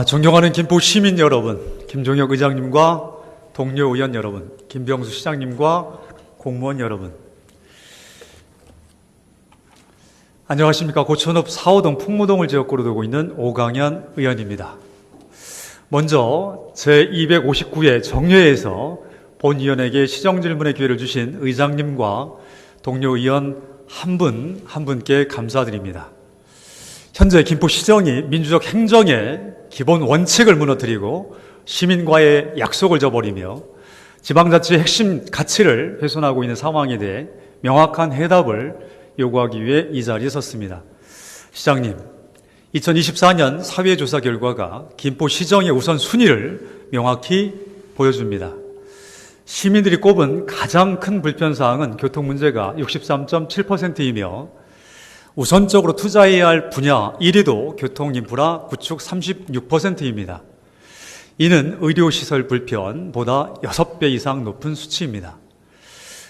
존경하는 김포 시민 여러분, 김종혁 의장님과 동료 의원 여러분, 김병수 시장님과 공무원 여러분, 안녕하십니까. 고천읍 4호동 풍무동을 지역구로 두고 있는 오강현 의원입니다. 먼저 제259회 정례에서 본 의원에게 시정질문의 기회를 주신 의장님과 동료 의원 한 분께 감사드립니다. 현재 김포시정이 민주적 행정의 기본 원칙을 무너뜨리고 시민과의 약속을 저버리며 지방자치의 핵심 가치를 훼손하고 있는 상황에 대해 명확한 해답을 요구하기 위해 이 자리에 섰습니다. 시장님, 2024년 사회조사 결과가 김포시정의 우선순위를 명확히 보여줍니다. 시민들이 꼽은 가장 큰 불편사항은 교통 문제가 63.7%이며 우선적으로 투자해야 할 분야 1위도 교통인프라 구축 36%입니다. 이는 의료시설 불편보다 6배 이상 높은 수치입니다.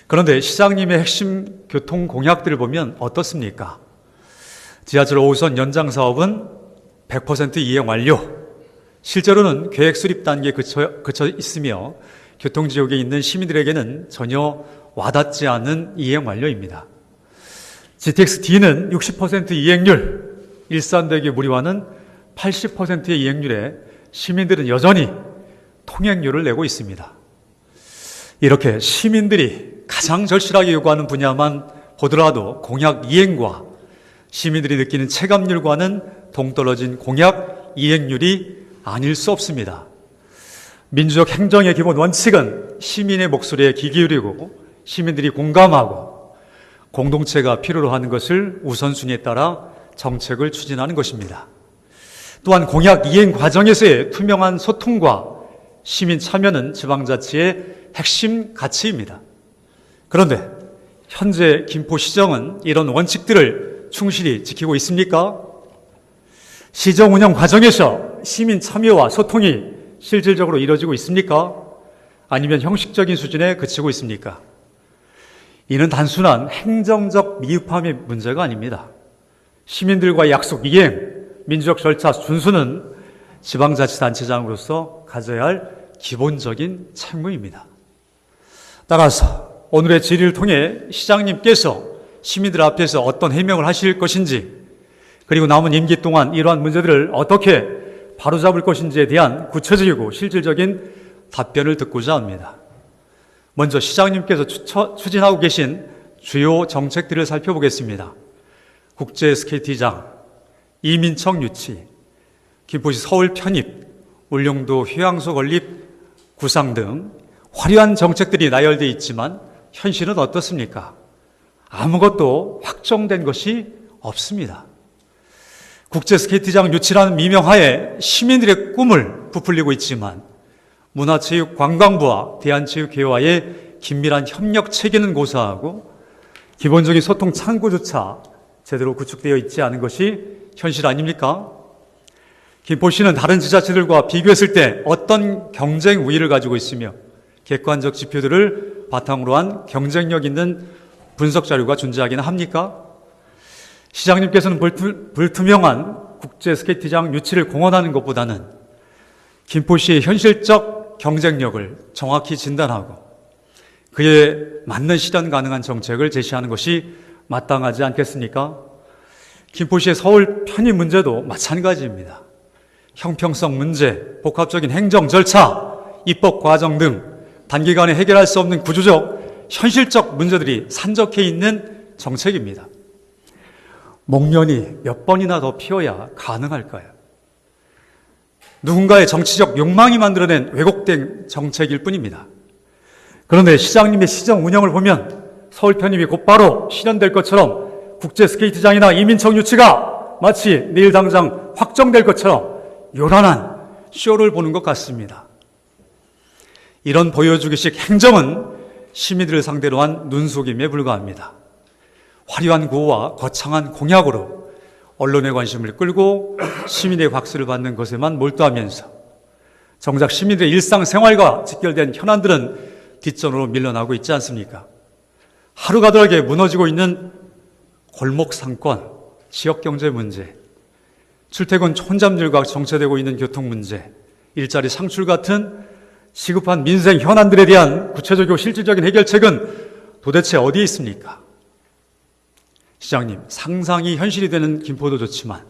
그런데 시장님의 핵심 교통 공약들을 보면 어떻습니까? 지하철 5호선 연장 사업은 100% 이행 완료. 실제로는 계획 수립 단계에 그쳐 있으며 교통지역에 있는 시민들에게는 전혀 와닿지 않는 이행 완료입니다. GTX-D는 60% 이행률, 일산대교 무료화는 80%의 이행률에 시민들은 여전히 통행료를 내고 있습니다. 이렇게 시민들이 가장 절실하게 요구하는 분야만 보더라도 공약 이행과 시민들이 느끼는 체감률과는 동떨어진 공약 이행률이 아닐 수 없습니다. 민주적 행정의 기본 원칙은 시민의 목소리에 귀 기울이고 시민들이 공감하고 공동체가 필요로 하는 것을 우선순위에 따라 정책을 추진하는 것입니다. 또한 공약 이행 과정에서의 투명한 소통과 시민 참여는 지방자치의 핵심 가치입니다. 그런데 현재 김포시정은 이런 원칙들을 충실히 지키고 있습니까? 시정 운영 과정에서 시민 참여와 소통이 실질적으로 이루어지고 있습니까? 아니면 형식적인 수준에 그치고 있습니까? 이는 단순한 행정적 미흡함의 문제가 아닙니다. 시민들과의 약속 이행, 민주적 절차 준수는 지방자치단체장으로서 가져야 할 기본적인 책무입니다. 따라서 오늘의 질의를 통해 시장님께서 시민들 앞에서 어떤 해명을 하실 것인지, 그리고 남은 임기 동안 이러한 문제들을 어떻게 바로잡을 것인지에 대한 구체적이고 실질적인 답변을 듣고자 합니다. 먼저 시장님께서 추진하고 계신 주요 정책들을 살펴보겠습니다. 국제 스케이트장, 이민청 유치, 김포시 서울 편입, 울릉도 휴양소 건립 구상 등 화려한 정책들이 나열되어 있지만 현실은 어떻습니까? 아무것도 확정된 것이 없습니다. 국제 스케이트장 유치라는 미명하에 시민들의 꿈을 부풀리고 있지만 문화체육관광부와 대한체육회와의 긴밀한 협력 체계는 고사하고 기본적인 소통 창구조차 제대로 구축되어 있지 않은 것이 현실 아닙니까? 김포시는 다른 지자체들과 비교했을 때 어떤 경쟁 우위를 가지고 있으며 객관적 지표들을 바탕으로 한 경쟁력 있는 분석 자료가 존재하기는 합니까? 시장님께서는 불투명한 국제 스케이트장 유치를 공언하는 것보다는 김포시의 현실적 경쟁력을 정확히 진단하고 그에 맞는 실현 가능한 정책을 제시하는 것이 마땅하지 않겠습니까? 김포시의 서울 편입 문제도 마찬가지입니다. 형평성 문제, 복합적인 행정 절차, 입법 과정 등 단기간에 해결할 수 없는 구조적, 현실적 문제들이 산적해 있는 정책입니다. 목련이 몇 번이나 더 피어야 가능할까요? 누군가의 정치적 욕망이 만들어낸 왜곡된 정책일 뿐입니다. 그런데 시장님의 시정 운영을 보면 서울 편입이 곧바로 실현될 것처럼 국제 스케이트장이나 이민청 유치가 마치 내일 당장 확정될 것처럼 요란한 쇼를 보는 것 같습니다. 이런 보여주기식 행정은 시민들을 상대로 한 눈속임에 불과합니다. 화려한 구호와 거창한 공약으로 언론의 관심을 끌고 시민의 박수를 받는 것에만 몰두하면서 정작 시민들의 일상생활과 직결된 현안들은 뒷전으로 밀려나고 있지 않습니까? 하루가다하게 무너지고 있는 골목 상권, 지역경제 문제, 출퇴근 혼잡률과 정체되고 있는 교통 문제, 일자리 창출 같은 시급한 민생 현안들에 대한 구체적이고 실질적인 해결책은 도대체 어디에 있습니까? 시장님, 상상이 현실이 되는 김포도 좋지만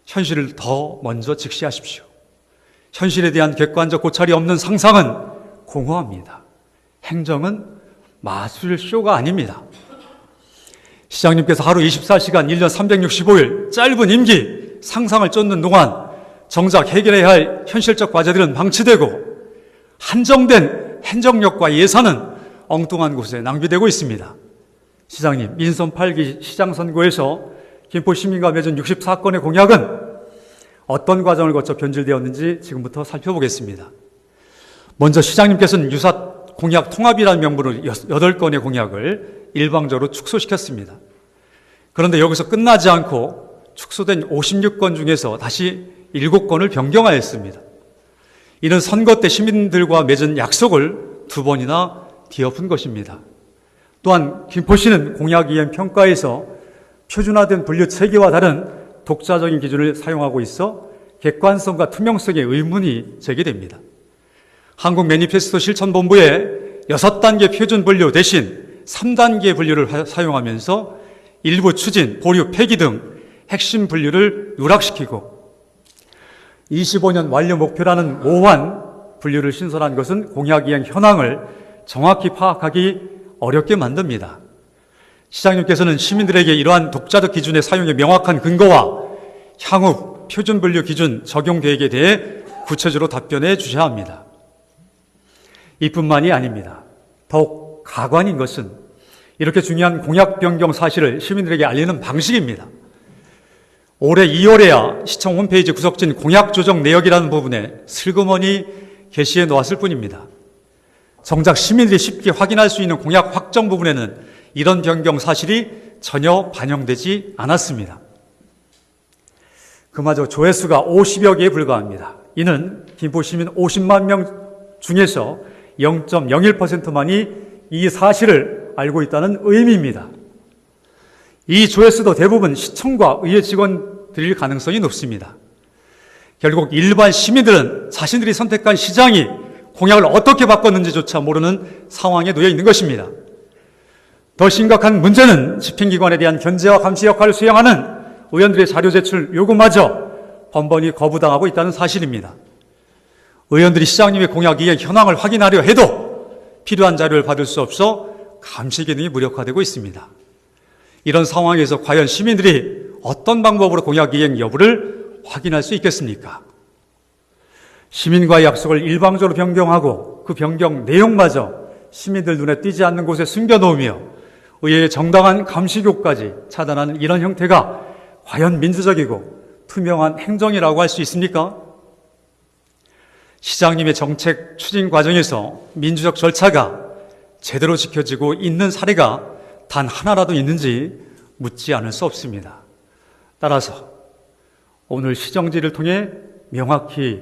현실을 더 먼저 직시하십시오. 현실에 대한 객관적 고찰이 없는 상상은 공허합니다. 행정은 마술쇼가 아닙니다. 시장님께서 하루 24시간 1년 365일 짧은 임기 상상을 쫓는 동안 정작 해결해야 할 현실적 과제들은 방치되고 한정된 행정력과 예산은 엉뚱한 곳에 낭비되고 있습니다. 시장님, 민선 8기 시장 선거에서 김포 시민과 맺은 64건의 공약은 어떤 과정을 거쳐 변질되었는지 지금부터 살펴보겠습니다. 먼저 시장님께서는 유사 공약 통합이라는 명분으로 8건의 공약을 일방적으로 축소시켰습니다. 그런데 여기서 끝나지 않고 축소된 56건 중에서 다시 7건을 변경하였습니다. 이는 선거 때 시민들과 맺은 약속을 2번이나 뒤엎은 것입니다. 또한 김포시는 공약 이행 평가에서 표준화된 분류 체계와 다른 독자적인 기준을 사용하고 있어 객관성과 투명성의 의문이 제기됩니다. 한국 매니페스토 실천본부의 6단계 표준 분류 대신 3단계 분류를 사용하면서 일부 추진, 보류, 폐기 등 핵심 분류를 누락시키고 25년 완료 목표라는 모호한 분류를 신설한 것은 공약 이행 현황을 정확히 파악하기 어렵게 만듭니다. 시장님께서는 시민들에게 이러한 독자적 기준의 사용의 명확한 근거와 향후 표준 분류 기준 적용 계획에 대해 구체적으로 답변해 주셔야 합니다. 이뿐만이 아닙니다. 더욱 가관인 것은 이렇게 중요한 공약 변경 사실을 시민들에게 알리는 방식입니다. 올해 2월에야 시청 홈페이지 구석진 공약 조정 내역이라는 부분에 슬그머니 게시해 놓았을 뿐입니다. 정작 시민들이 쉽게 확인할 수 있는 공약 확정 부분에는 이런 변경 사실이 전혀 반영되지 않았습니다. 그마저 조회수가 50여 개에 불과합니다. 이는 김포 시민 50만 명 중에서 0.01%만이 이 사실을 알고 있다는 의미입니다. 이 조회수도 대부분 시청과 의회 직원들일 가능성이 높습니다. 결국 일반 시민들은 자신들이 선택한 시장이 공약을 어떻게 바꿨는지조차 모르는 상황에 놓여 있는 것입니다. 더 심각한 문제는 집행기관에 대한 견제와 감시 역할을 수행하는 의원들의 자료 제출 요구마저 번번이 거부당하고 있다는 사실입니다. 의원들이 시장님의 공약 이행 현황을 확인하려 해도 필요한 자료를 받을 수 없어 감시 기능이 무력화되고 있습니다. 이런 상황에서 과연 시민들이 어떤 방법으로 공약 이행 여부를 확인할 수 있겠습니까? 시민과의 약속을 일방적으로 변경하고 그 변경 내용마저 시민들 눈에 띄지 않는 곳에 숨겨놓으며 의회의 정당한 감시교까지 차단하는 이런 형태가 과연 민주적이고 투명한 행정이라고 할 수 있습니까? 시장님의 정책 추진 과정에서 민주적 절차가 제대로 지켜지고 있는 사례가 단 하나라도 있는지 묻지 않을 수 없습니다. 따라서 오늘 시정지를 통해 명확히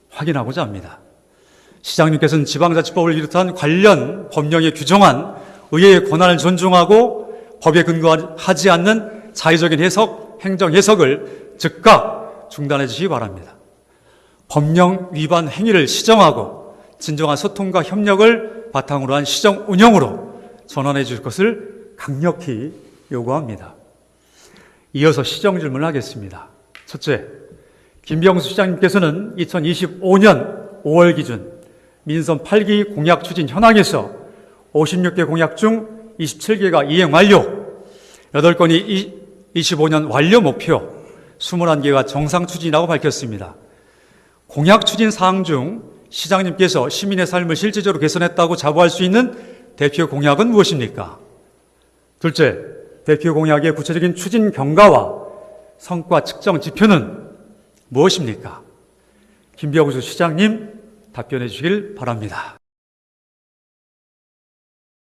확인하고자 합니다. 시장님께서는 지방자치법을 비롯한 관련 법령에 규정한 의회의 권한을 존중하고 법에 근거하지 않는 자의적인 해석, 행정 해석을 즉각 중단해 주시기 바랍니다. 법령 위반 행위를 시정하고 진정한 소통과 협력을 바탕으로 한 시정 운영으로 전환해 줄 것을 강력히 요구합니다. 이어서 시정 질문을 하겠습니다. 첫째, 김병수 시장님께서는 2025년 5월 기준 민선 8기 공약 추진 현황에서 56개 공약 중 27개가 이행 완료, 8건이 25년 완료 목표, 21개가 정상 추진이라고 밝혔습니다. 공약 추진 사항 중 시장님께서 시민의 삶을 실질적으로 개선했다고 자부할 수 있는 대표 공약은 무엇입니까? 둘째, 대표 공약의 구체적인 추진 경과와 성과 측정 지표는 무엇입니까? 김병수 시장님 답변해 주시길 바랍니다.